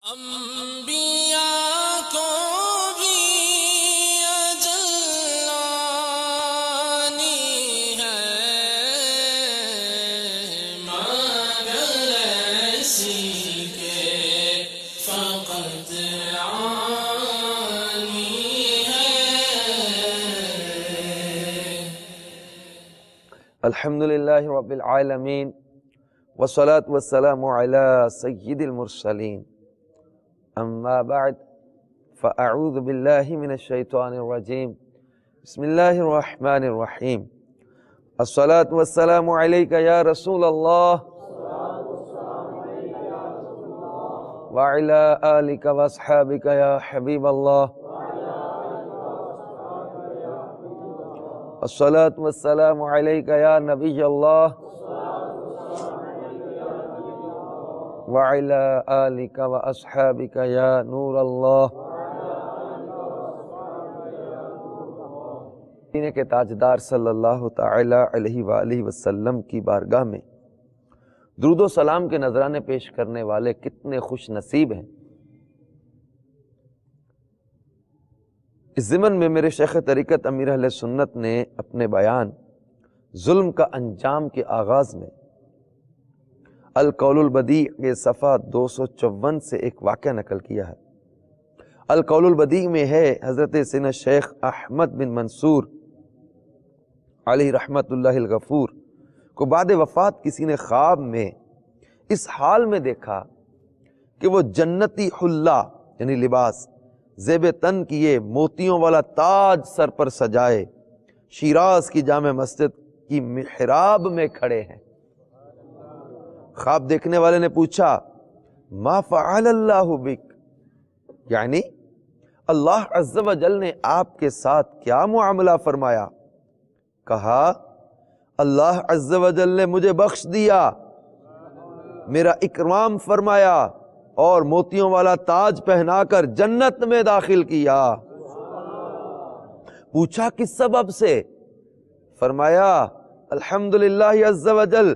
انبیاء کو بھی اجل آنی ہے، مگر ایسی کے فقط آنی ہے۔ الحمدللہ رب العالمین والصلاة والسلام على سید المرسلین، اما بعد فاعوذ باللہ من الشیطان الرجیم، بسم اللہ الرحمن الرحیم۔ الصلاة والسلام علیک یا رسول اللہ وعلی آلک واصحابک یا حبیب اللہ۔ الصلاة والسلام علیک یا نبی اللہ وعلی آلک واصحابک یا نور اللہ۔ مدینے کے تاجدار صلی اللہ تعالی علیہ وآلہ وسلم کی بارگاہ میں درود و سلام کے نذرانے پیش کرنے والے کتنے خوش نصیب ہیں۔ اس ضمن میں میرے شیخ طریقت امیر اہل سنت نے اپنے بیان ظلم کا انجام کے آغاز میں القول البدیع کے صفحہ 254 سے ایک واقعہ نقل کیا ہے۔ القول البدیع میں ہے حضرت سیدنا شیخ احمد بن منصور علیہ رحمت اللہ الغفور کو بعد وفات کسی نے خواب میں اس حال میں دیکھا کہ وہ جنتی حلہ یعنی لباس زیب تن کیے، موتیوں والا تاج سر پر سجائے، شیراز کی جامع مسجد کی محراب میں کھڑے ہیں۔ خواب دیکھنے والے نے پوچھا ما فعل اللہ بک، یعنی اللہ عز و جل نے آپ کے ساتھ کیا معاملہ فرمایا؟ کہا اللہ عز و جل نے مجھے بخش دیا، میرا اکرام فرمایا اور موتیوں والا تاج پہنا کر جنت میں داخل کیا۔ پوچھا کس سبب سے؟ فرمایا الحمدللہ عز و جل،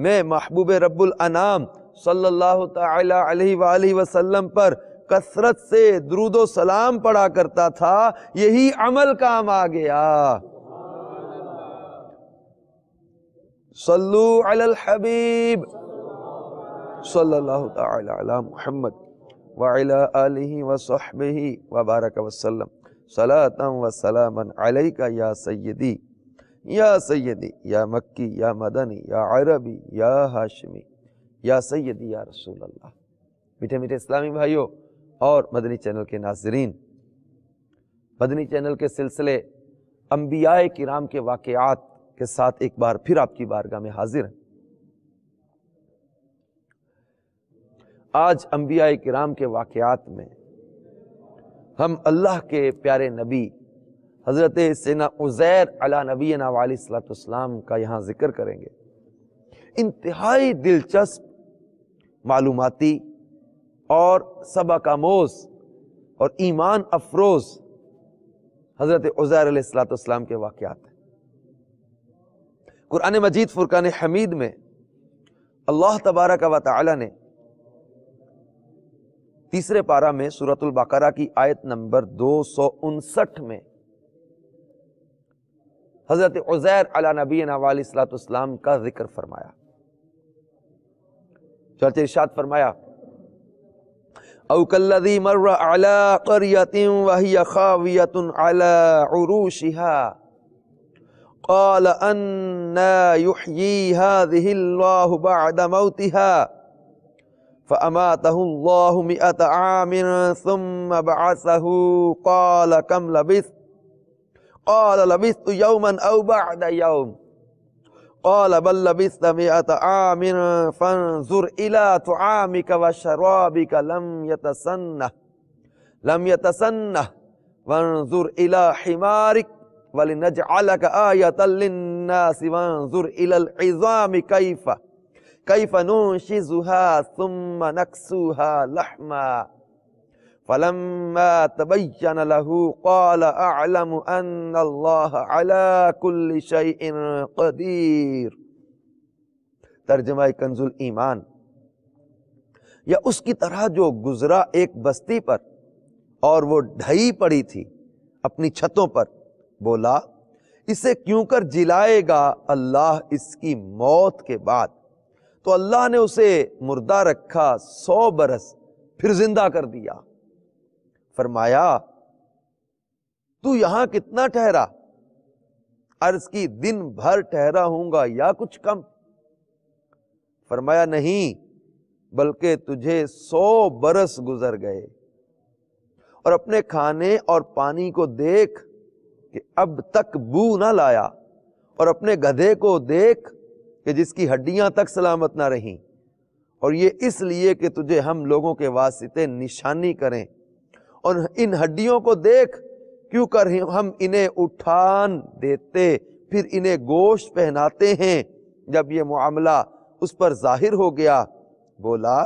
میں محبوب رب الانام صلی اللہ تعالی علیہ وآلہ وسلم پر کثرت سے درود و سلام پڑھا کرتا تھا، یہی عمل کام آ گیا۔ صلو علی الحبیب صلی اللہ تعالی علی محمد وعلی آلہ وصحبہ وبارک وسلم، صلاۃ و سلاما علیک یا سیدی یا سیدی یا مکی یا مدنی یا عربی یا ہاشمی یا سیدی یا رسول اللہ۔ میٹھے میٹھے اسلامی بھائیوں اور مدنی چینل کے ناظرین، مدنی چینل کے سلسلے انبیاء کرام کے واقعات کے ساتھ ایک بار پھر آپ کی بارگاہ میں حاضر ہیں۔ آج انبیاء کرام کے واقعات میں ہم اللہ کے پیارے نبی حضرت سیدنا عزیر علی نبینا علیہ الصلوۃ والسلام کا یہاں ذکر کریں گے۔ انتہائی دلچسپ، معلوماتی اور سبق آموز اور ایمان افروز حضرت عزیر علیہ الصلوۃ والسلام کے واقعات ہیں۔ قرآن مجید فرقان حمید میں اللہ تبارک و تعالی نے تیسرے پارہ میں سورۃ البقرہ کی آیت نمبر 259 میں حضرت عزیر علی نبینا علیہ الصلوۃ والسلام کا ذکر فرمایا۔ چنانچہ ارشاد فرمایا او کالذی مر علی قریۃ وہی خاویۃ علی عروشها قال أنى يحيي هذه الله بعد موتها فأماته الله 100 عام ثم بعثه قال كم لبثت؟ قال لبثت يوما أو بعد يوم قال بل لبثت 100 عام فانظر إلى طعامك وشرابك لم يتسنه وانظر إلى حمارك وَلِنَجْعَلَكَ آيَةً لِلنَّاسِ وَانظُرْ إِلَى الْعِظَامِ كَيْفَ نُنشِزُهَا ثُمَّ نَكْسُوهَا لَحْمًا فَلَمَّا تَبَيَّنَ لَهُ قَالَ أَعْلَمُ أَنَّ اللَّهَ عَلَى كُلِّ شَيْءٍ قَدِيرٌ۔ ترجمہ کنز الایمان، یا اس کی طرح جو گزرا ایک بستی پر اور وہ ڈھئی پڑی تھی اپنی چھتوں پر، بولا اسے کیوں کر جلائے گا اللہ اس کی موت کے بعد؟ تو اللہ نے اسے مردہ رکھا 100 برس، پھر زندہ کر دیا۔ فرمایا تو یہاں کتنا ٹھہرا؟ عرض کی دن بھر ٹھہرا ہوں گا یا کچھ کم۔ فرمایا نہیں، بلکہ تجھے 100 برس گزر گئے، اور اپنے کھانے اور پانی کو دیکھ کہ اب تک بو نہ لایا، اور اپنے گدھے کو دیکھ کہ جس کی ہڈیاں تک سلامت نہ رہیں، اور یہ اس لیے کہ تجھے ہم لوگوں کے واسطے نشانی کریں، اور ان ہڈیوں کو دیکھ کیوں کر ہم انہیں اٹھان دیتے پھر انہیں گوشت پہناتے ہیں۔ جب یہ معاملہ اس پر ظاہر ہو گیا، بولا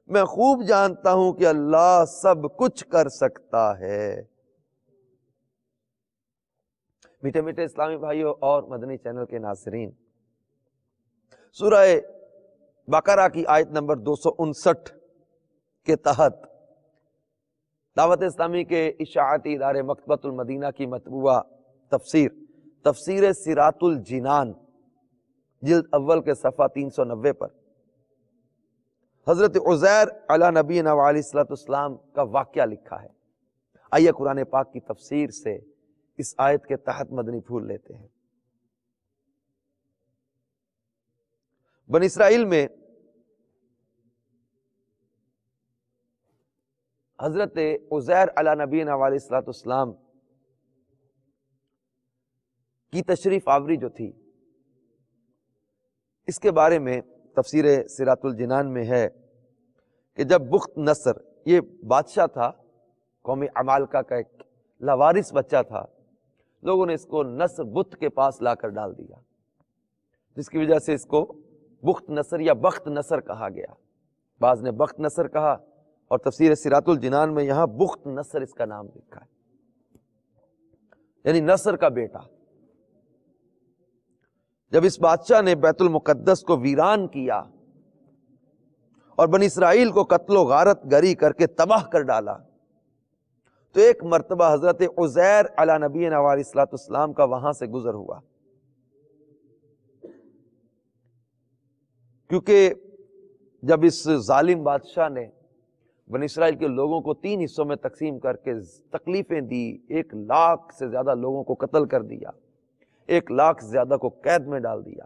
میں خوب جانتا ہوں کہ اللہ سب کچھ کر سکتا ہے۔ میٹھے میٹھے اسلامی بھائیوں اور مدنی چینل کے ناظرین، سورہ بقرہ کی آیت نمبر 259 کے تحت دعوت اسلامی کے اشاعتی ادارے مکتبۃ المدینہ کی مطبوعہ تفسیر صراط الجنان جلد اول کے صفحہ 390 پر حضرت عزیر علی نبینا وعلیہ الصلوۃ والسلام کا واقعہ لکھا ہے۔ آئیے قرآن پاک کی تفسیر سے اس آیت کے تحت مدنی پھول لیتے ہیں۔ بنی اسرائیل میں حضرت عزیر علی نبینا علیہ الصلوۃ والسلام کی تشریف آوری جو تھی، اس کے بارے میں تفسیر صراط الجنان میں ہے کہ جب بخت نصر، یہ بادشاہ تھا قوم عمالقہ کا، ایک لاوارث بچہ تھا، لوگوں نے اس کو نصر بت کے پاس لا کر ڈال دیا، جس کی وجہ سے اس کو بخت نصر یا بخت نصر کہا گیا۔ بعض نے بخت نصر کہا، اور تفسیر صراط الجنان میں یہاں بخت نصر اس کا نام لکھا ہے، یعنی نصر کا بیٹا۔ جب اس بادشاہ نے بیت المقدس کو ویران کیا اور بنی اسرائیل کو قتل و غارت گری کر کے تباہ کر ڈالا، تو ایک مرتبہ حضرت عزیر علی نبینا علیہ الصلوۃ والسلام کا وہاں سے گزر ہوا، کیونکہ جب اس ظالم بادشاہ نے بنی اسرائیل کے لوگوں کو 3 حصوں میں تقسیم کر کے تکلیفیں دی، 1 لاکھ سے زیادہ لوگوں کو قتل کر دیا، 1 لاکھ سے زیادہ کو قید میں ڈال دیا،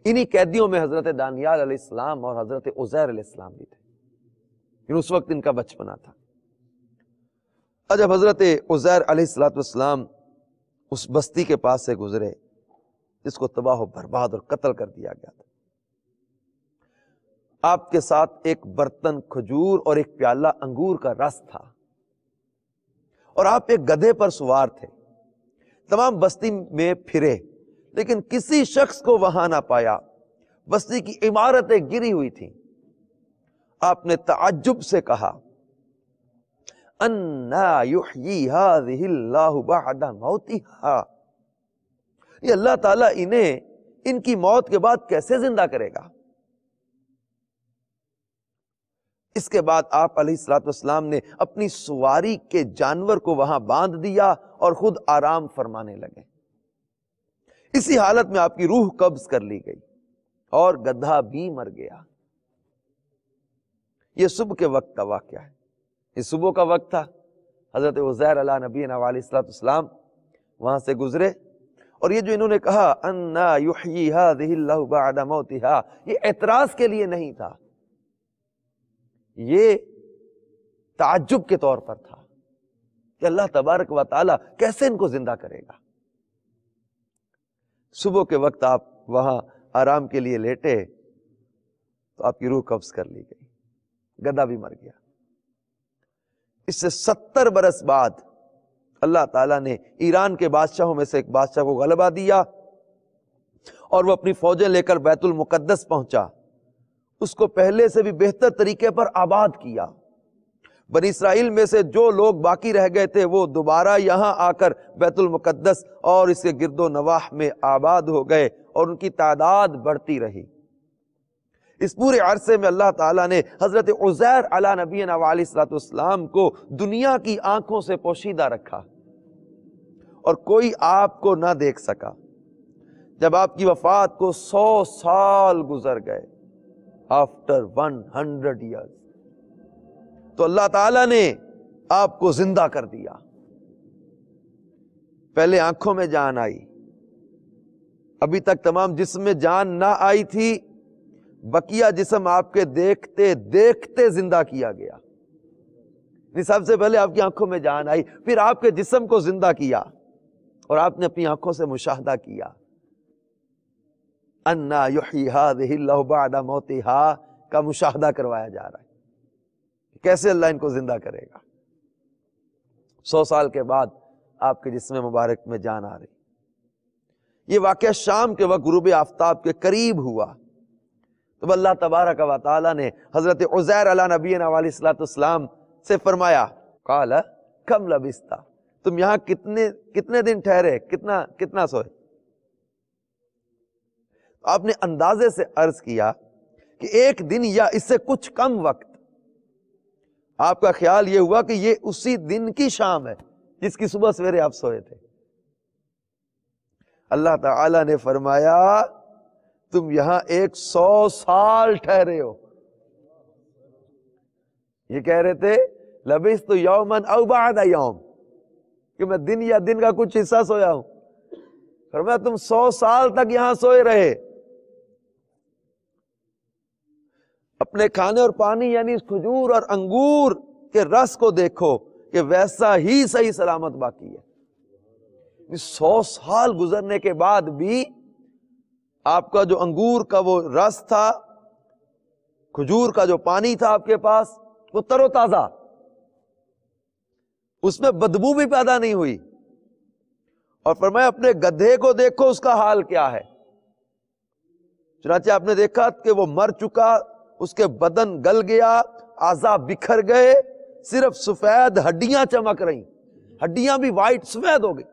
انہی قیدیوں میں حضرت دانیال علیہ السلام اور حضرت عزیر علیہ السلام بھی تھے، اس وقت ان کا بچپنا تھا۔ اور جب حضرت عزیر علیہ السلام اس بستی کے پاس سے گزرے جس کو تباہ و برباد اور قتل کر دیا گیا تھا، آپ کے ساتھ ایک برتن کھجور اور ایک پیالہ انگور کا رس تھا، اور آپ ایک گدھے پر سوار تھے۔ تمام بستی میں پھرے لیکن کسی شخص کو وہاں نہ پایا، بستی کی عمارتیں گری ہوئی تھیں۔ آپ نے تعجب سے کہا اَنَّا يُحْيِي هَذِهِ اللَّهُ بَعْدَ مَوْتِهَا، یہ اللہ تعالیٰ انہیں ان کی موت کے بعد کیسے زندہ کرے گا؟ اس کے بعد آپ علیہ الصلوۃ والسلام نے اپنی سواری کے جانور کو وہاں باندھ دیا اور خود آرام فرمانے لگے۔ اسی حالت میں آپ کی روح قبض کر لی گئی اور گدھا بھی مر گیا۔ یہ صبح کے وقت کا واقعہ ہے، یہ صبح کا وقت تھا۔ حضرت عزیر علی نبینا علیہ الصلوۃ والسلام وہاں سے گزرے، اور یہ جو انہوں نے کہا اَنَّا يُحْيِي هَذِهِ اللَّهُ بَعْدَ مَوْتِهَا، یہ اعتراض کے لیے نہیں تھا، یہ تعجب کے طور پر تھا کہ اللہ تبارک و تعالی کیسے ان کو زندہ کرے گا۔ صبح کے وقت آپ وہاں آرام کے لیے لیٹے تو آپ کی روح قبض کر لی گئی، گدھا بھی مر گیا۔ اس سے 70 برس بعد اللہ تعالیٰ نے ایران کے بادشاہوں میں سے ایک بادشاہ کو غلبہ دیا، اور وہ اپنی فوجیں لے کر بیت المقدس پہنچا، اس کو پہلے سے بھی بہتر طریقے پر آباد کیا۔ بنی اسرائیل میں سے جو لوگ باقی رہ گئے تھے وہ دوبارہ یہاں آ کر بیت المقدس اور اس کے گرد و نواح میں آباد ہو گئے، اور ان کی تعداد بڑھتی رہی۔ اس پورے عرصے میں اللہ تعالیٰ نے حضرت عزیر علی نبینا علیہ الصلوۃ والسلام کو دنیا کی آنکھوں سے پوشیدہ رکھا اور کوئی آپ کو نہ دیکھ سکا۔ جب آپ کی وفات کو 100 سال گزر گئے، آفٹر 100 ایئرز، تو اللہ تعالیٰ نے آپ کو زندہ کر دیا۔ پہلے آنکھوں میں جان آئی، ابھی تک تمام جسم میں جان نہ آئی تھی، بقیہ جسم آپ کے دیکھتے دیکھتے زندہ کیا گیا۔ سب سے پہلے آپ کی آنکھوں میں جان آئی، پھر آپ کے جسم کو زندہ کیا اور آپ نے اپنی آنکھوں سے مشاہدہ کیا۔ انا یحیی ہذہ اللہ بعد موتہا کا مشاہدہ کروایا جا رہا ہے، کیسے اللہ ان کو زندہ کرے گا۔ 100 سال کے بعد آپ کے جسم مبارک میں جان آ رہی۔ یہ واقعہ شام کے وقت غروب آفتاب کے قریب ہوا، تو اللہ تبارک و تعالی نے حضرت عزیر علی نبینا علیہ الصلوۃ والسلام سے فرمایا، قال کم لبثت، تم یہاں کتنے دن ٹھہرے، کتنا سوئے؟ آپ نے اندازے سے عرض کیا کہ 1 دن یا اس سے کچھ کم وقت۔ آپ کا خیال یہ ہوا کہ یہ اسی دن کی شام ہے جس کی صبح سویرے آپ سوئے تھے۔ اللہ تعالی نے فرمایا تم یہاں 100 سال ٹھہرے ہو۔ یہ کہہ رہے تھے لبثت یوما او بعد یوم، کہ میں دن یا دن کا کچھ حصہ سویا ہوں۔ فرمایا تم 100 سال تک یہاں سوئے رہے۔ اپنے کھانے اور پانی یعنی اس کھجور اور انگور کے رس کو دیکھو کہ ویسا ہی صحیح سلامت باقی ہے۔ 100 سال گزرنے کے بعد بھی آپ کا جو انگور کا وہ رس تھا، کھجور کا جو پانی تھا آپ کے پاس، وہ تر و تازہ، اس میں بدبو بھی پیدا نہیں ہوئی۔ اور فرمایا اپنے گدھے کو دیکھو اس کا حال کیا ہے۔ چنانچہ آپ نے دیکھا کہ وہ مر چکا، اس کے بدن گل گیا، اعضاء بکھر گئے، صرف سفید ہڈیاں چمک رہی، ہڈیاں بھی وائٹ سفید ہو گئی،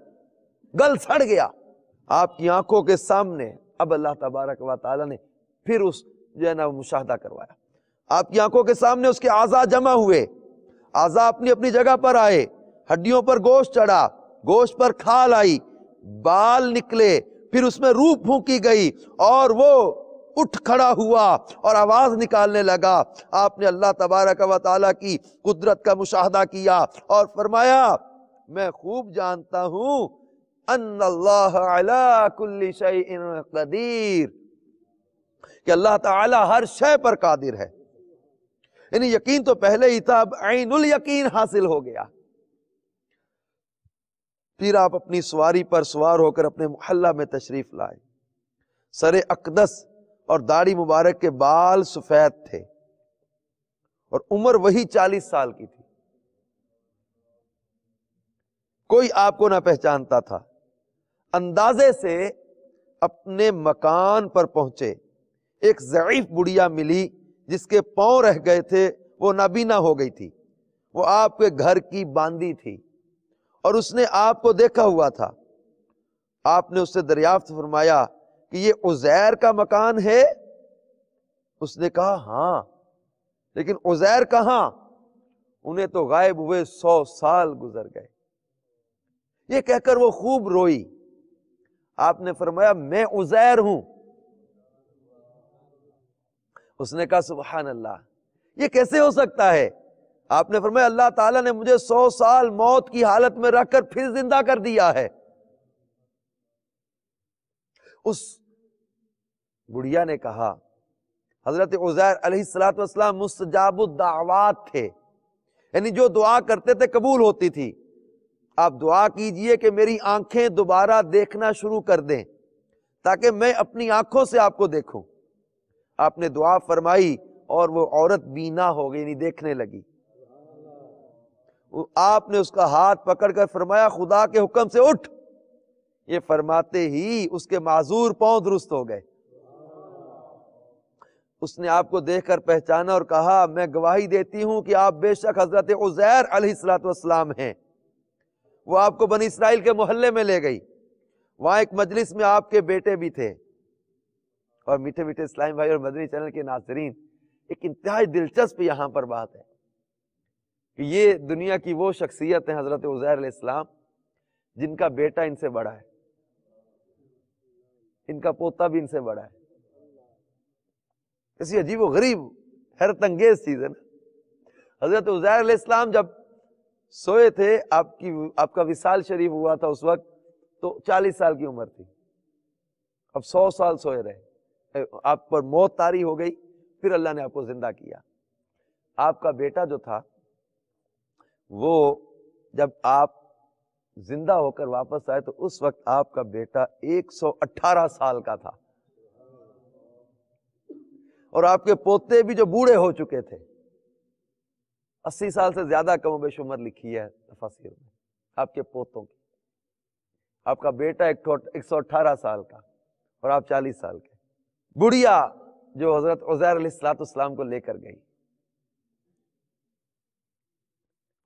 گل سڑ گیا آپ کی آنکھوں کے سامنے۔ اب اللہ تبارک و تعالی نے پھر اس جو ہے نا مشاہدہ کروایا، آپ کی آنکھوں کے سامنے اس کے اعضاء جمع ہوئے، اعضاء اپنی اپنی جگہ پر آئے، ہڈیوں پر گوشت چڑھا، گوشت پر کھال آئی، بال نکلے، پھر اس میں روح پھونکی گئی اور وہ اٹھ کھڑا ہوا اور آواز نکالنے لگا۔ آپ نے اللہ تبارک و تعالیٰ کی قدرت کا مشاہدہ کیا اور فرمایا میں خوب جانتا ہوں ان اللہ علی کل شیء قدیر، کہ اللہ تعالی ہر شے پر قادر ہے۔ یعنی یقین تو پہلے ہی تھا، اب عین الیقین حاصل ہو گیا۔ پھر آپ اپنی سواری پر سوار ہو کر اپنے محلہ میں تشریف لائے۔ سر اقدس اور داڑھی مبارک کے بال سفید تھے اور عمر وہی 40 سال کی تھی۔ کوئی آپ کو نہ پہچانتا تھا۔ اندازے سے اپنے مکان پر پہنچے، ایک ضعیف بڑھیا ملی جس کے پاؤں رہ گئے تھے، وہ نابینا ہو گئی تھی، وہ آپ کے گھر کی باندی تھی اور اس نے آپ کو دیکھا ہوا تھا۔ آپ نے اس سے دریافت فرمایا کہ یہ عزیر کا مکان ہے؟ اس نے کہا ہاں، لیکن عزیر کہاں؟ انہیں تو غائب ہوئے 100 سال گزر گئے۔ یہ کہہ کر وہ خوب روئی۔ آپ نے فرمایا میں عزیر ہوں۔ اس نے کہا سبحان اللہ، یہ کیسے ہو سکتا ہے؟ آپ نے فرمایا اللہ تعالیٰ نے مجھے 100 سال موت کی حالت میں رکھ کر پھر زندہ کر دیا ہے۔ اس بڑھیا نے کہا حضرت عزیر علیہ السلام مستجاب الدعوات تھے، یعنی جو دعا کرتے تھے قبول ہوتی تھی۔ آپ دعا کیجئے کہ میری آنکھیں دوبارہ دیکھنا شروع کر دیں تاکہ میں اپنی آنکھوں سے آپ کو دیکھوں۔ آپ نے دعا فرمائی اور وہ عورت بینا ہو گئی، یعنی دیکھنے لگی۔ آپ نے اس کا ہاتھ پکڑ کر فرمایا خدا کے حکم سے اٹھ۔ یہ فرماتے ہی اس کے معذور پاؤں درست ہو گئے۔ اس نے آپ کو دیکھ کر پہچانا اور کہا میں گواہی دیتی ہوں کہ آپ بے شک حضرت عزیر علیہ السلام ہیں۔ وہ آپ کو بنی اسرائیل کے محلے میں لے گئی، وہاں ایک مجلس میں آپ کے بیٹے بھی تھے اور میٹھے میٹھے اسلامی بھائی اور مدنی چینل کے ناظرین، ایک انتہائی دلچسپ یہاں پر بات ہے کہ یہ دنیا کی وہ شخصیت ہیں حضرت عزیر علیہ السلام جن کا بیٹا ان سے بڑا ہے، ان کا پوتا بھی ان سے بڑا ہے۔ ایسی عجیب و غریب حیرت انگیز چیز ہے نا۔ حضرت عزیر علیہ السلام جب سوئے تھے، آپ کا وصال شریف ہوا تھا اس وقت، تو 40 سال کی عمر تھی۔ اب 100 سال سوئے رہے، آپ پر موت طاری ہو گئی، پھر اللہ نے آپ کو زندہ کیا۔ آپ کا بیٹا جو تھا وہ جب آپ زندہ ہو کر واپس آئے تو اس وقت آپ کا بیٹا 118 سال کا تھا، اور آپ کے پوتے بھی جو بوڑھے ہو چکے تھے، 80 سال سے زیادہ کم و بیش عمر لکھی ہے تفاسیر میں آپ کے پوتوں کی۔ آپ کا بیٹا 118 سال کا اور آپ 40 سال کے۔ بڑھیا جو حضرت عزیر علیہ السلام کو لے کر گئی،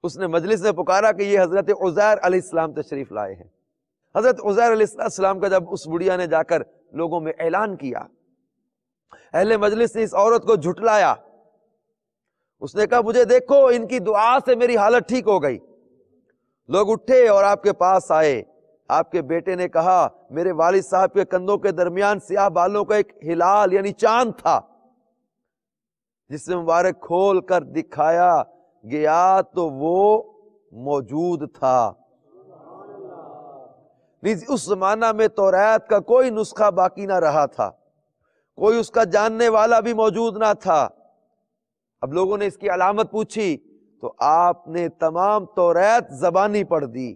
اس نے مجلس میں پکارا کہ یہ حضرت عزیر علیہ السلام تشریف لائے ہیں۔ حضرت عزیر علیہ السلام کا جب اس بڑھیا نے جا کر لوگوں میں اعلان کیا، اہل مجلس نے اس عورت کو جھٹلایا، اس نے کہا مجھے دیکھو، ان کی دعا سے میری حالت ٹھیک ہو گئی۔ لوگ اٹھے اور آپ کے پاس آئے۔ آپ کے بیٹے نے کہا میرے والد صاحب کے کندھوں کے درمیان سیاہ بالوں کا ایک ہلال یعنی چاند تھا، جس سے مبارک کھول کر دکھایا گیا تو وہ موجود تھا۔ اس زمانہ میں توریت کا کوئی نسخہ باقی نہ رہا تھا، کوئی اس کا جاننے والا بھی موجود نہ تھا۔ اب لوگوں نے اس کی علامت پوچھی تو آپ نے تمام توریت زبانی پڑھ دی۔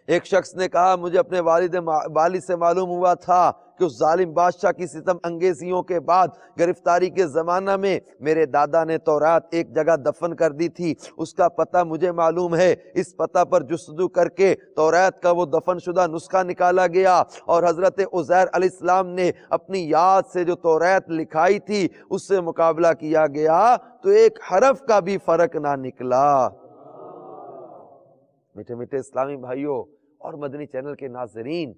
ایک شخص نے کہا مجھے اپنے والد سے معلوم ہوا تھا کہ اس ظالم بادشاہ کی ستم انگیزیوں کے بعد گرفتاری کے زمانہ میں میرے دادا نے توریت ایک جگہ دفن کر دی تھی، اس کا پتہ مجھے معلوم ہے۔ اس پتہ پر جستجو کر کے توریت کا وہ دفن شدہ نسخہ نکالا گیا، اور حضرت عزیر علیہ السلام نے اپنی یاد سے جو توریت لکھائی تھی اس سے مقابلہ کیا گیا تو ایک حرف کا بھی فرق نہ نکلا۔ میٹھے میٹھے اسلامی بھائیوں اور مدنی چینل کے ناظرین،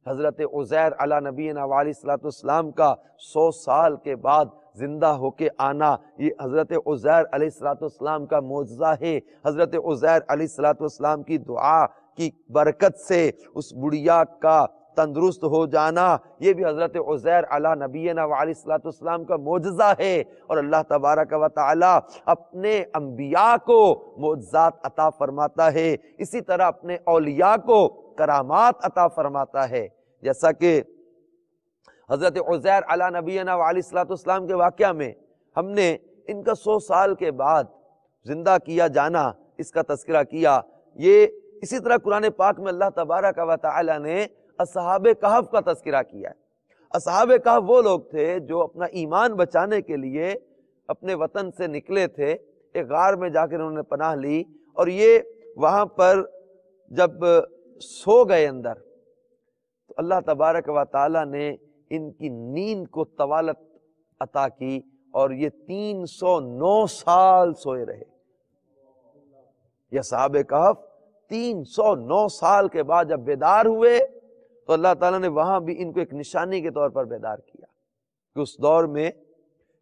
حضرت عزیر علی نبینا علیہ الصلوۃ والسلام کا 100 سال کے بعد زندہ ہو کے آنا، یہ حضرت عزیر علیہ الصلوۃ والسلام کا معجزہ ہے۔ حضرت عزیر علیہ الصلوۃ والسلام کی دعا کی برکت سے اس بڑھیا کا تندرست ہو جانا، یہ بھی حضرت عزیر علی نبینا علیہ الصلوۃ والسلام کا معجزہ ہے۔ اور اللہ تبارک و تعالی اپنے انبیاء کو معجزات عطا فرماتا ہے، اسی طرح اپنے اولیاء کو کرامات عطا فرماتا ہے۔ جیسا کہ حضرت عزیر علی نبینا علیہ الصلوۃ والسلام کے واقعہ میں ہم نے ان کا 100 سال کے بعد زندہ کیا جانا اس کا تذکرہ کیا۔ یہ اسی طرح قرآن پاک میں اللہ تبارک و تعالی نے اصحاب کہف کا تذکرہ کیا ہے۔ اصحاب کہف وہ لوگ تھے جو اپنا ایمان بچانے کے لیے اپنے وطن سے نکلے تھے، ایک غار میں جا کر انہوں نے پناہ لی، اور یہ وہاں پر جب سو گئے اندر تو اللہ تبارک و تعالی نے ان کی نیند کو طوالت عطا کی، اور یہ 309 سال سوئے رہے۔ یہ اصحاب کہف 309 سال کے بعد جب بیدار ہوئے تو اللہ تعالیٰ نے وہاں بھی ان کو ایک نشانی کے طور پر بیدار کیا کہ اس دور میں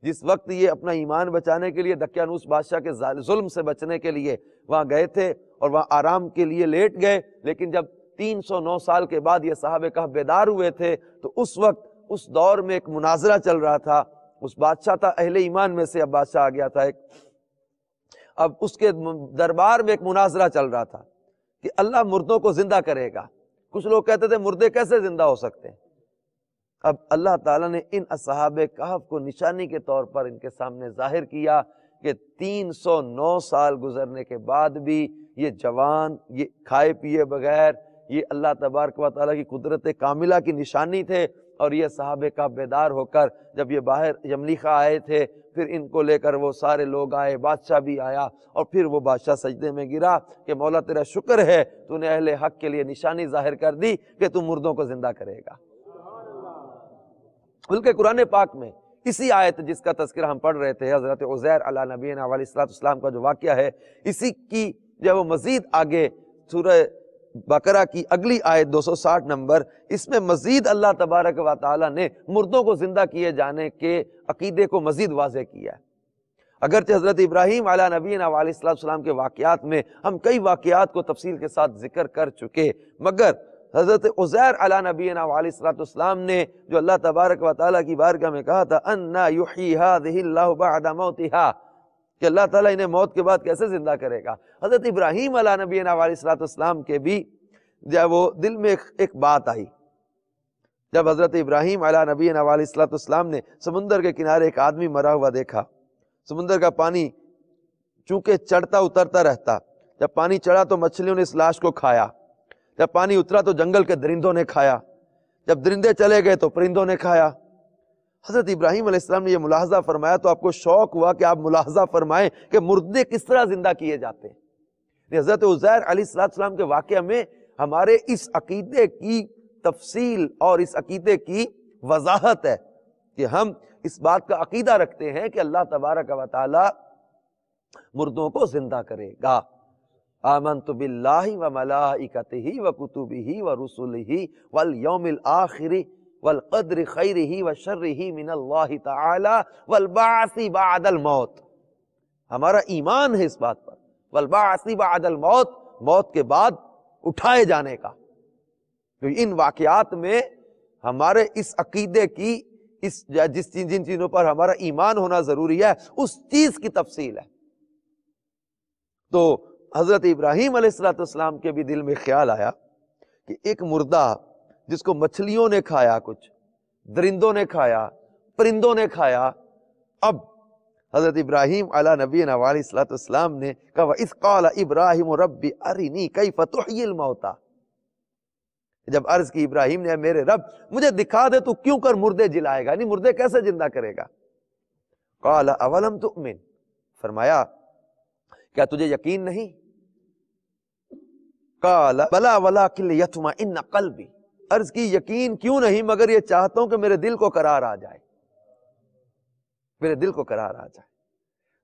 جس وقت یہ اپنا ایمان بچانے کے لیے دقیانوس بادشاہ کے ظلم سے بچنے کے لیے وہاں گئے تھے اور وہاں آرام کے لیے لیٹ گئے، لیکن جب 309 سال کے بعد یہ صحابہ کہف بیدار ہوئے تھے تو اس وقت اس دور میں ایک مناظرہ چل رہا تھا۔ اس بادشاہ تھا اہل ایمان میں سے، اب بادشاہ آ گیا تھا ایک، اب اس کے دربار میں ایک مناظرہ چل رہا تھا کہ اللہ مردوں کو زندہ کرے گا۔ کچھ لوگ کہتے تھے مردے کیسے زندہ ہو سکتے ہیں؟ اب اللہ تعالیٰ نے ان اصحاب کہف کو نشانی کے طور پر ان کے سامنے ظاہر کیا کہ 309 سال گزرنے کے بعد بھی یہ جوان، یہ کھائے پیے بغیر، یہ اللہ تبارک و تعالیٰ کی قدرت کاملہ کی نشانی تھے۔ اور یہ صحابہ کہف بیدار ہو کر جب یہ باہر یملیخہ آئے تھے، پھر ان کو لے کر وہ سارے لوگ آئے، بادشاہ بھی آیا، اور پھر وہ بادشاہ سجدے میں گرا کہ مولا تیرا شکر ہے تو نے اہل حق کے لیے نشانی ظاہر کر دی کہ تو مردوں کو زندہ کرے گا۔ بلکہ قرآن پاک میں اسی آیت جس کا تذکرہ ہم پڑھ رہے تھے، حضرت عزیر علی نبینا علیہ الصلوۃ والسلام کا جو واقعہ ہے، اسی کی جب وہ مزید آگے سورہ بقرہ کی اگلی آیت 260 نمبر، اس میں مزید اللہ تبارک و تعالی نے مردوں کو زندہ کیے جانے کے عقیدے کو مزید واضح کیا ہے۔ اگرچہ حضرت ابراہیم علیہ نبینا علیہ السلام کے واقعات میں ہم کئی واقعات کو تفصیل کے ساتھ ذکر کر چکے، مگر حضرت عزیر علیہ نبینا علیہ السلام نے جو اللہ تبارک و تعالیٰ کی بارگاہ میں کہا تھا انا یحیی ہذہ اللہ بعد موتہا، کہ اللہ تعالیٰ انہیں موت کے بعد کیسے زندہ کرے گا، حضرت ابراہیم علیہ نبینا علیہ السلام کے بھی جب وہ دل میں ایک بات آئی، جب حضرت ابراہیم علیہ نبینا علیہ السلام نے سمندر کے کنارے ایک آدمی مرا ہوا دیکھا، سمندر کا پانی چونکہ چڑھتا اترتا رہتا، جب پانی چڑھا تو مچھلیوں نے اس لاش کو کھایا، جب پانی اترا تو جنگل کے درندوں نے کھایا، جب درندے چلے گئے تو پرندوں نے کھایا۔ حضرت ابراہیم علیہ السلام نے یہ ملاحظہ فرمایا تو آپ کو شوق ہوا کہ آپ ملاحظہ فرمائیں کہ مردے کس طرح زندہ کیے جاتے ہیں۔ حضرت عزیر علیہ السلام کے واقعہ میں ہمارے اس عقیدے کی تفصیل اور اس عقیدے کی وضاحت ہے کہ ہم اس بات کا عقیدہ رکھتے ہیں کہ اللہ تبارک و تعالی مردوں کو زندہ کرے گا۔ آمنت باللہ و ملائکتہ و کتبہ و رسلہ والیوم الآخر والقدر خیرہ و شرہ من اللہ تعالی والبعث بعد الموت، ہمارا ایمان ہے اس بات پر، والبعث بعد الموت، موت کے بعد اٹھائے جانے کا۔ تو ان واقعات میں ہمارے اس عقیدے کی جن چیزوں پر ہمارا ایمان ہونا ضروری ہے اس چیز کی تفصیل ہے۔ تو حضرت ابراہیم علیہ السلام کے بھی دل میں خیال آیا کہ ایک مردہ جس کو مچھلیوں نے کھایا، کچھ درندوں نے کھایا، پرندوں نے کھایا، اب حضرت ابراہیم علیہ نبینا علیہ السلام نے کہا وَإِذْ قَالَ إِبْرَاهِيمُ رَبِّ أَرِنِي كَيْفَ تُحْيِي الْمَوْتَى، جب عرض کی ابراہیم نے، میرے رب مجھے دکھا دے تو کیوں کر مردے جلائے گا، یعنی مردے کیسے زندہ کرے گا۔ قال اولم تؤمن، فرمایا کیا تجھے یقین نہیں، قال بلا ولکن لیطمئن قلبی، عرض کی یقین کیوں نہیں مگر یہ چاہتا ہوں کہ میرے دل کو قرار آ جائے، میرے دل کو قرار آ جائے۔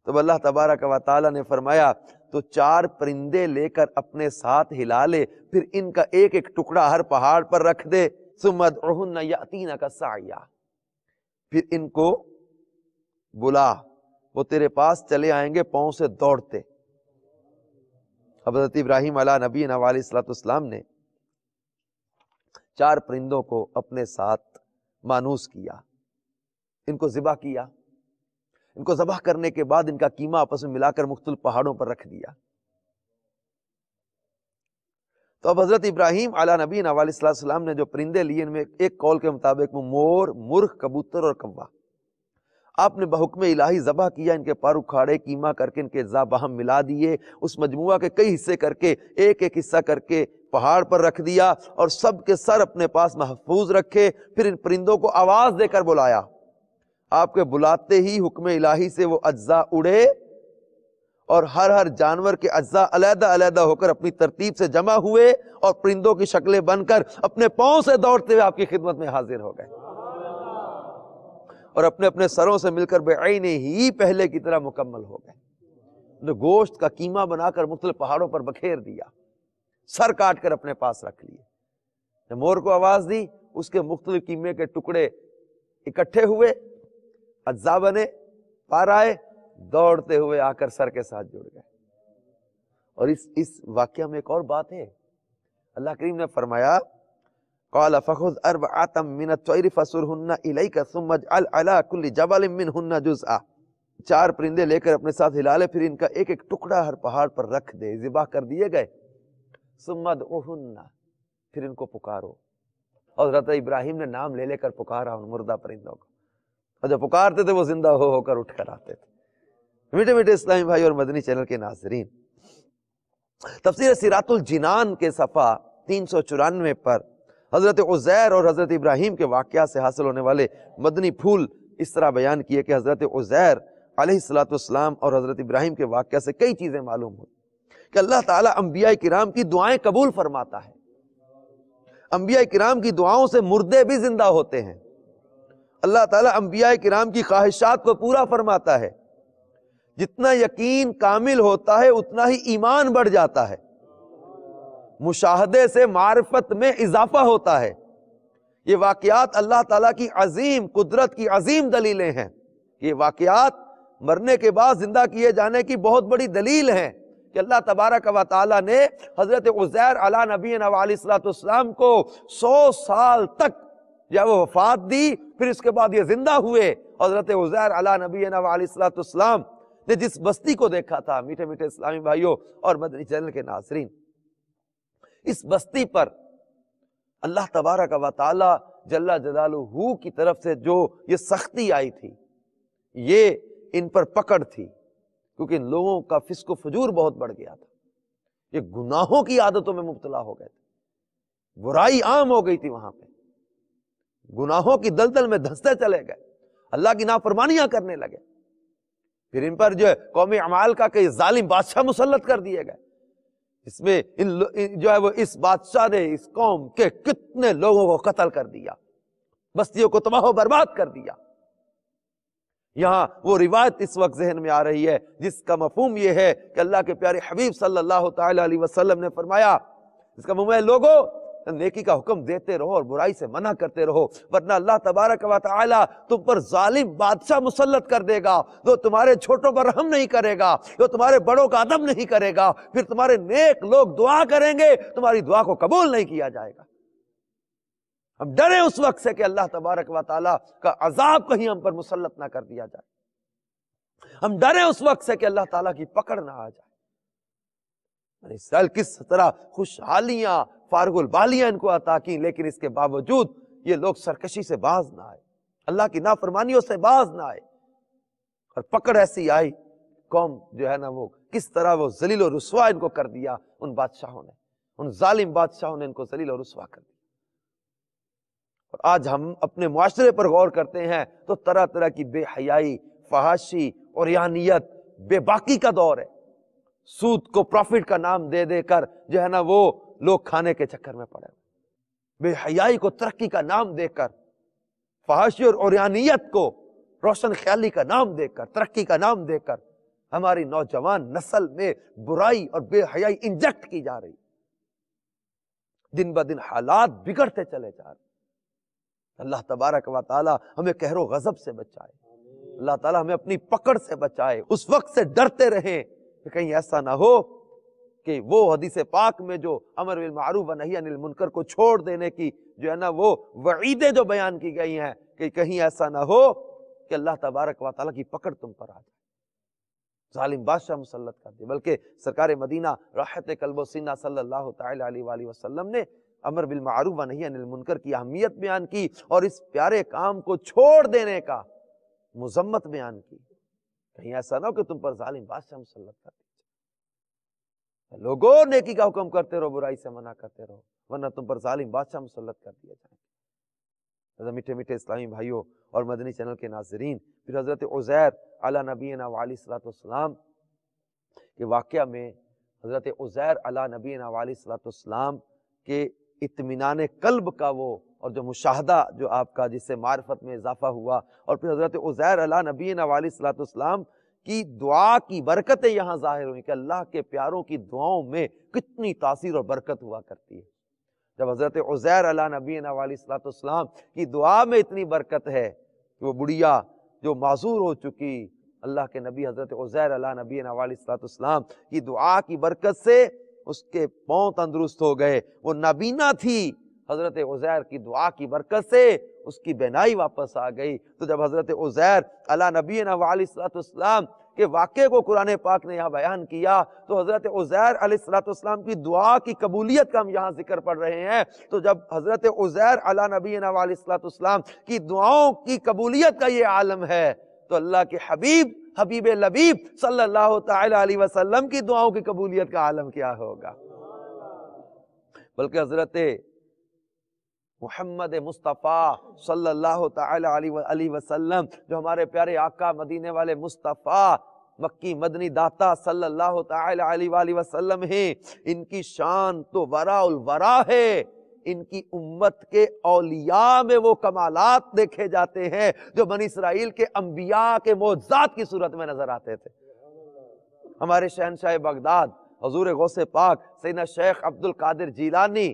تو اللہ تبارک و تعالی نے فرمایا تو 4 پرندے لے کر اپنے ساتھ ہلا لے، پھر ان کا ایک ایک ٹکڑا ہر پہاڑ پر رکھ دے، ثم ادعوہن یأتینک سعیا، پھر ان کو بلا، وہ تیرے پاس چلے آئیں گے پاؤں سے دوڑتے۔ حضرت ابراہیم علیہ نبینا علیہ السلام نے 4 پرندوں کو اپنے ساتھ مانوس کیا، ان کو ذبح کیا، ان کو ذبح کرنے کے بعد ان کا کیما آپس میں ملا کر مختلف پہاڑوں پر رکھ دیا۔ تو اب حضرت ابراہیم علیہ نبینا علیہ السلام نے جو پرندے لیے ان میں ایک قول کے مطابق وہ مور، مرغ، کبوتر اور کوا، آپ نے بحکم الہی ذبح کیا، ان کے پر اکھاڑے، کیما کر کے ان کے اجزاء باہم ملا دیے، اس مجموعہ کے کئی حصے کر کے ایک ایک حصہ کر کے پہاڑ پر رکھ دیا اور سب کے سر اپنے پاس محفوظ رکھے، پھر ان پرندوں کو آواز دے کر بلایا، آپ کے بلاتے ہی حکم الہی سے وہ اجزاء اڑے اور ہر جانور کے اجزاء علیحدہ علیحدہ ہو کر اپنی ترتیب سے جمع ہوئے اور پرندوں کی شکلیں بن کر اپنے پاؤں سے دوڑتے ہوئے آپ کی خدمت میں حاضر ہو گئے اور اپنے اپنے سروں سے مل کر بعین ہی پہلے کی طرح مکمل ہو گئے۔ گوشت کا کیما بنا کر مختلف پہاڑوں پر بکھیر دیا، سر کاٹ کر اپنے پاس رکھ لیے۔ جب مور کو آواز دی، اس کے مختلف کیمے کے ٹکڑے اکٹھے ہوئے، اجزاء بنے، پار آئے، دوڑتے ہوئے آ کر سر کے ساتھ جڑ گئے۔ اور اس واقعہ میں ایک اور بات ہے، اللہ کریم نے فرمایا قال فخذ اربعة من الطير فصرهن اليك ثم اجعل على كل جبل منهن جزءا، 4 پرندے لے کر اپنے ساتھ ہلا لے، پھر ان کا ایک ایک ٹکڑا ہر پہاڑ پر رکھ دے، ذبح کر دیے گئے۔ ثم ادعوهن، پھر ان کو پکارو، اور حضرت ابراہیم نے نام لے لے کر پکارا ان مردہ پرندوں کو، اور جب پکارتے تھے وہ زندہ ہو کر اٹھ کر آتے تھے۔ میٹھے میٹھے اسلامی بھائی اور مدنی چینل کے ناظرین، تفسیر سیرات الجنان کے صفحہ 394 پر حضرت عزیر اور حضرت ابراہیم کے واقعات سے حاصل ہونے والے مدنی پھول اس طرح بیان کیے کہ حضرت عزیر علیہ السلام اور حضرت ابراہیم کے واقعہ سے کئی چیزیں معلوم ہوئی کہ اللہ تعالیٰ انبیاء کرام کی دعائیں قبول فرماتا ہے، انبیاء کرام کی دعاؤں سے مردے بھی زندہ ہوتے ہیں، اللہ تعالیٰ انبیاء کرام کی خواہشات کو پورا فرماتا ہے، جتنا یقین کامل ہوتا ہے اتنا ہی ایمان بڑھ جاتا ہے۔ مشاہدے سے معرفت میں اضافہ ہوتا ہے۔ یہ واقعات اللہ تعالیٰ کی عظیم قدرت کی عظیم دلیلیں ہیں۔ یہ واقعات مرنے کے بعد زندہ کیے جانے کی بہت بڑی دلیل ہیں کہ اللہ تبارک و تعالیٰ نے حضرت عزیر علیہ نبینا علیہ الصلوۃ والسلام کو 100 سال تک جب وہ وفات دی، پھر اس کے بعد یہ زندہ ہوئے۔ حضرت عزیر علیہ نبینا علیہ الصلوۃ والسلام نے جس بستی کو دیکھا تھا، میٹھے میٹھے اسلامی بھائیوں اور مدنی چینل کے ناظرین، اس بستی پر اللہ تبارک و تعالی جل جلالہ کی طرف سے جو یہ سختی آئی تھی، یہ ان پر پکڑ تھی، کیونکہ ان لوگوں کا فسق و فجور بہت بڑھ گیا تھا، یہ گناہوں کی عادتوں میں مبتلا ہو گئے تھے، برائی عام ہو گئی تھی، وہاں پہ گناہوں کی دلدل میں دھنستے چلے گئے، اللہ کی نافرمانیاں کرنے لگے۔ پھر ان پر جو ہے قوم عمال کا کئی ظالم بادشاہ مسلط کر دیے گئے، اس میں جو ہے وہ اس بادشاہ نے اس قوم کے کتنے لوگوں کو قتل کر دیا، بستیوں کو تباہ و برباد کر دیا۔ یہاں وہ روایت اس وقت ذہن میں آ رہی ہے جس کا مفہوم یہ ہے کہ اللہ کے پیارے حبیب صلی اللہ تعالی علیہ وسلم نے فرمایا، اس کا مفہوم ہے لوگوں نیکی کا حکم دیتے رہو اور برائی سے منع کرتے رہو، ورنہ اللہ تبارک و تعالی تم پر ظالم بادشاہ مسلط کر دے گا جو تمہارے چھوٹوں پر رحم نہیں کرے گا، جو تمہارے بڑوں کا ادب نہیں کرے گا، پھر تمہارے نیک لوگ دعا کریں گے، تمہاری دعا کو قبول نہیں کیا جائے گا۔ ہم ڈریں اس وقت سے کہ اللہ تبارک و تعالی کا عذاب کہیں ہم پر مسلط نہ کر دیا جائے، ہم ڈریں اس وقت سے کہ اللہ تعالیٰ کی پکڑ نہ آ جائے۔ بنی اسرائیل کس طرح خوشحالیاں فارغ البالیاں ان کو عطا کی، لیکن اس کے باوجود یہ لوگ سرکشی سے باز نہ آئے، اللہ کی نافرمانیوں سے باز نہ آئے، اور پکڑ ایسی آئی قوم جو ہے نا وہ کس طرح وہ ذلیل و رسوا ان کو کر دیا، ان بادشاہوں نے، ان ظالم بادشاہوں نے ان کو ذلیل و رسوا کر دیا۔ اور آج ہم اپنے معاشرے پر غور کرتے ہیں تو طرح طرح کی بے حیائی، فحاشی، عریانیت، بے باکی کا دور ہے۔ سود کو پروفٹ کا نام دے دے کر جو ہے نا وہ لوگ کھانے کے چکر میں پڑے، بے حیائی کو ترقی کا نام دے کر، فحاشی اور عریانیت کو روشن خیالی کا نام دے کر، ترقی کا نام دے کر ہماری نوجوان نسل میں برائی اور بے حیائی انجیکٹ کی جا رہی، دن بدن حالات بگڑتے چلے جا رہے۔ اللہ تبارک و تعالی ہمیں قہر و غضب سے بچائے، اللہ تعالی ہمیں اپنی پکڑ سے بچائے، اس وقت سے ڈرتے رہیں کہ کہیں ایسا نہ ہو کہ وہ حدیث پاک میں جو امر بالمعروف و نہی عن المنکر کو چھوڑ دینے کی جو ہے نا وہ وعیدیں جو بیان کی گئی ہیں، کہ کہیں ایسا نہ ہو کہ اللہ تبارک و تعالیٰ کی پکڑ تم پر آ جائے، ظالم بادشاہ مسلط کر دے۔ بلکہ سرکار مدینہ راحت قلب و سینہ صلی اللہ تعالی علیہ وآلہ وسلم نے امر بالمعروف و نہی عن المنکر کی اہمیت بیان کی اور اس پیارے کام کو چھوڑ دینے کا مذمت بیان کی، کہیں ایسا نہ ہو کہ تم پر ظالم بادشاہ مسلط کر دے۔ لوگوں نیکی کا حکم کرتے رہو، برائی سے منع کرتے رہو، ورنہ تم پر ظالم بادشاہ مسلط کر دیا جائے۔ میٹھے میٹھے اسلامی بھائیوں اور مدنی چینل کے ناظرین، پھر حضرت عزیر علی نبینا علیہ الصلوۃ والسلام کے واقعہ میں حضرت عزیر علی نبینا علیہ الصلوۃ والسلام کے اطمینان قلب کا وہ اور جو مشاہدہ جو آپ کا جس سے معرفت میں اضافہ ہوا، اور پھر حضرت عزیر علی نبینا علیہ الصلوۃ والسلام کی دعا کی برکتیں یہاں ظاہر ہوئی کہ اللہ کے پیاروں کی دعاؤں میں کتنی تاثیر اور برکت ہوا کرتی ہے۔ جب حضرت عزیر علی نبینا علیہ الصلوۃ والسلام کی دعا میں اتنی برکت ہے کہ وہ بڑھیا جو معذور ہو چکی، اللہ کے نبی حضرت عزیر علی نبینا علیہ الصلوۃ والسلام کی دعا کی برکت سے اس کے پاؤں تندرست ہو گئے، وہ نابینا تھی، حضرت عزیر کی دعا کی برکت سے اس کی بینائی واپس آ گئی۔ تو جب حضرت عزیر علی نبینا علیہ الصلوۃ والسلام کے واقعے کو قرآن پاک نے یہاں بیان کیا تو حضرت عزیر علیہ الصلوۃ والسلام کی دعا کی قبولیت کا ہم یہاں ذکر پڑھ رہے ہیں۔ تو جب حضرت عزیر علی نبینا علیہ الصلوۃ والسلام کی دعاؤں کی قبولیت کا یہ عالم ہے، تو اللہ کے حبیب حبیب لبیب صلی اللہ تعالی علیہ وسلم کی دعاؤں کی قبولیت کا عالم کیا ہوگا۔ بلکہ حضرت محمد مصطفیٰ صلی اللہ تعالی علیہ وسلم جو ہمارے پیارے آقا مدینے والے مصطفیٰ مکی مدنی داتا صلی اللہ تعالی علیہ وآلہ وسلم ہیں، ان کی شان تو وراء الورا ہے، ان کی امت کے اولیاء میں وہ کمالات دیکھے جاتے ہیں جو بنی اسرائیل کے انبیاء کے معجزات کی صورت میں نظر آتے تھے۔ ہمارے شہنشاہ بغداد حضور غوث پاک سیدنا شیخ عبد القادر جیلانی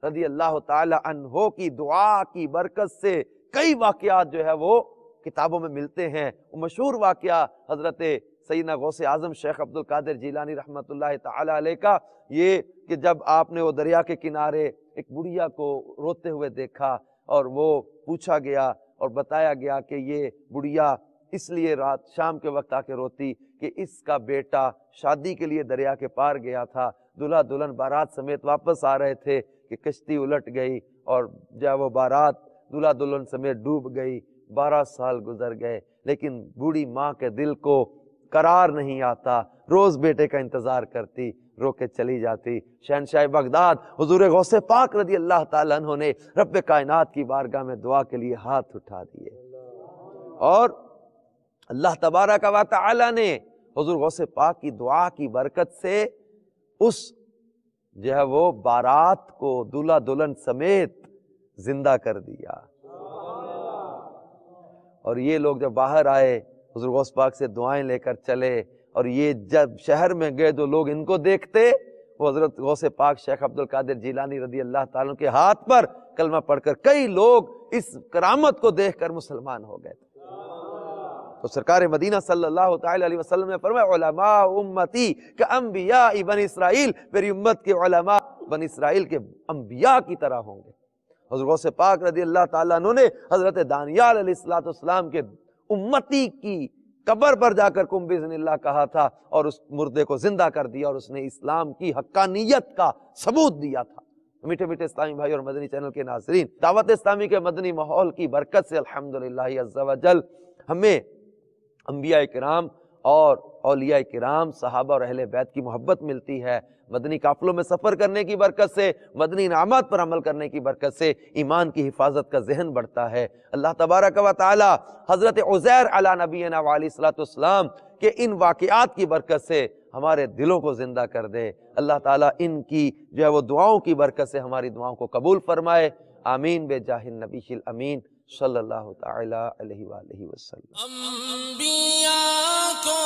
رضی اللہ تعالی عنہ کی دعا کی برکت سے کئی واقعات جو ہے وہ کتابوں میں ملتے ہیں۔ وہ مشہور واقعہ حضرت سیدنا غوث اعظم شیخ عبد القادر جیلانی رحمۃ اللہ تعالی علیہ کا یہ کہ جب آپ نے وہ دریا کے کنارے ایک بڑھیا کو روتے ہوئے دیکھا اور وہ پوچھا گیا اور بتایا گیا کہ یہ بڑھیا اس لیے رات شام کے وقت آ کے روتی کہ اس کا بیٹا شادی کے لیے دریا کے پار گیا تھا، دلہا دلہن بارات سمیت واپس آ رہے تھے کہ کشتی الٹ گئی اور جب وہ بارات دلہا دلہن سمیت ڈوب گئی، 12 سال گزر گئے، لیکن بوڑھی ماں کے دل کو قرار نہیں آتا، روز بیٹے کا انتظار کرتی، رو کے چلی جاتی۔ شہنشاہ بغداد حضور غوث پاک رضی اللہ تعالیٰ عنہ نے رب کائنات کی بارگاہ میں دعا کے لیے ہاتھ اٹھا دیے اور اللہ تبارک و تعالی نے حضور غوث پاک کی دعا کی برکت سے اس جو ہے وہ بارات کو دلہا دلہن سمیت زندہ کر دیا۔ اور یہ لوگ جب باہر آئے حضور غوث پاک سے دعائیں لے کر چلے اور یہ جب شہر میں گئے تو لوگ ان کو دیکھتے، وہ حضرت غوث پاک شیخ عبد القادر جیلانی رضی اللہ تعالیٰ عنہ کے ہاتھ پر کلمہ پڑھ کر کئی لوگ اس کرامت کو دیکھ کر مسلمان ہو گئے۔ تو سرکار مدینہ صلی اللہ تعالی علیہ وسلم نے فرمایا علماء امتی کہ انبیاء بنی اسرائیل، میری امت کے علماء بنی اسرائیل کے انبیاء کی طرح ہوں گے۔ حضرت غوث پاک رضی اللہ تعالیٰ عنہ نے حضرت دانیال علیہ السلام کے امتی کی قبر پر جا کر کم بِإِذْنِ اللہ کہا تھا اور اس مردے کو زندہ کر دیا اور اس نے اسلام کی حقانیت کا ثبوت دیا تھا۔ میٹھے میٹھے اسلامی بھائی اور مدنی چینل کے ناظرین، دعوت اسلامی کے مدنی ماحول کی برکت سے الحمدللہ عز و جل ہمیں انبیاء کرام اور اولیاء کرام، صحابہ اور اہل بیت کی محبت ملتی ہے۔ مدنی قافلوں میں سفر کرنے کی برکت سے، مدنی انعامات پر عمل کرنے کی برکت سے ایمان کی حفاظت کا ذہن بڑھتا ہے۔ اللہ تبارک و تعالی حضرت عزیر علی نبینا علیہ الصلوۃ والسلام کے ان واقعات کی برکت سے ہمارے دلوں کو زندہ کر دے۔ اللہ تعالیٰ ان کی جو ہے وہ دعاؤں کی برکت سے ہماری دعاؤں کو قبول فرمائے۔ آمین بجاہ النبی الامین صلی اللہ تعالی علیہ وآلہ وسلم۔ انبیاء کو